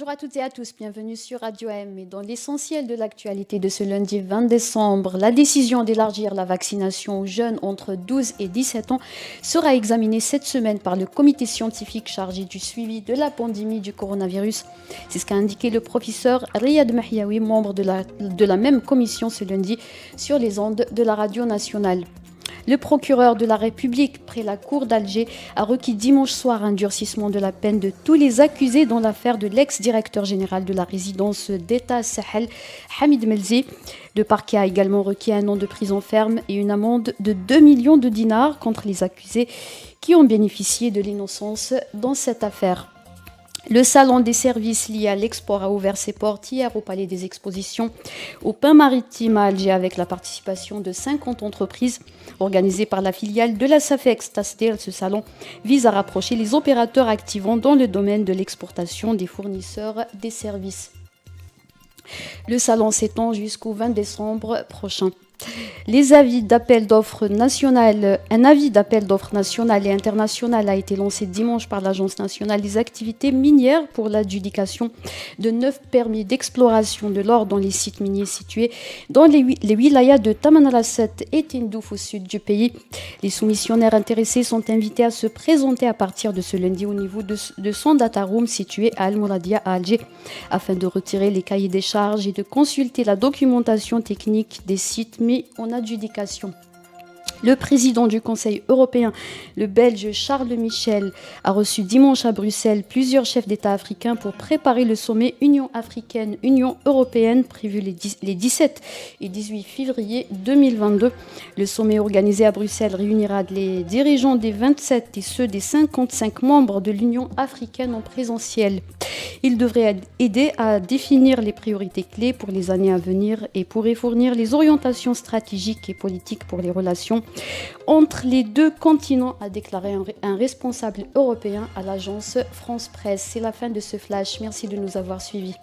Bonjour à toutes et à tous, bienvenue sur Radio M. Et dans l'essentiel de l'actualité de ce lundi 20 décembre, la décision d'élargir la vaccination aux jeunes entre 12 et 17 ans sera examinée cette semaine par le comité scientifique chargé du suivi de la pandémie du coronavirus. C'est ce qu'a indiqué le professeur Riyad Mahiaoui, membre de la même commission ce lundi, sur les ondes de la radio nationale. Le procureur de la République près la cour d'Alger a requis dimanche soir un durcissement de la peine de tous les accusés dans l'affaire de l'ex-directeur général de la résidence d'État Sahel, Hamid Melzi. Le parquet a également requis un an de prison ferme et une amende de 2 millions de dinars contre les accusés qui ont bénéficié de l'innocence dans cette affaire. Le salon des services liés à l'export a ouvert ses portes hier au Palais des Expositions au Pain Maritime à Alger avec la participation de 50 entreprises organisées par la filiale de la Safex Tasdel. Ce salon vise à rapprocher les opérateurs activant dans le domaine de l'exportation des fournisseurs des services. Le salon s'étend jusqu'au 20 décembre prochain. Un avis d'appel d'offres national et international a été lancé dimanche par l'Agence nationale des activités minières pour l'adjudication de 9 permis d'exploration de l'or dans les sites miniers situés dans les wilayas de Tamanrasset et Tindouf au sud du pays. Les soumissionnaires intéressés sont invités à se présenter à partir de ce lundi au niveau de son data room situé à Al-Mouradia à Alger afin de retirer les cahiers des charges et de consulter la documentation technique des sites mis en adjudication. Le président du Conseil européen, le Belge Charles Michel, a reçu dimanche à Bruxelles plusieurs chefs d'État africains pour préparer le sommet Union africaine-Union européenne prévu les 17 et 18 février 2022. Le sommet organisé à Bruxelles réunira les dirigeants des 27 et ceux des 55 membres de l'Union africaine en présentiel. Il devrait aider à définir les priorités clés pour les années à venir et pourrait fournir les orientations stratégiques et politiques pour les relations entre les deux continents, a déclaré un responsable européen à l'agence France Presse. C'est la fin de ce flash. Merci de nous avoir suivis.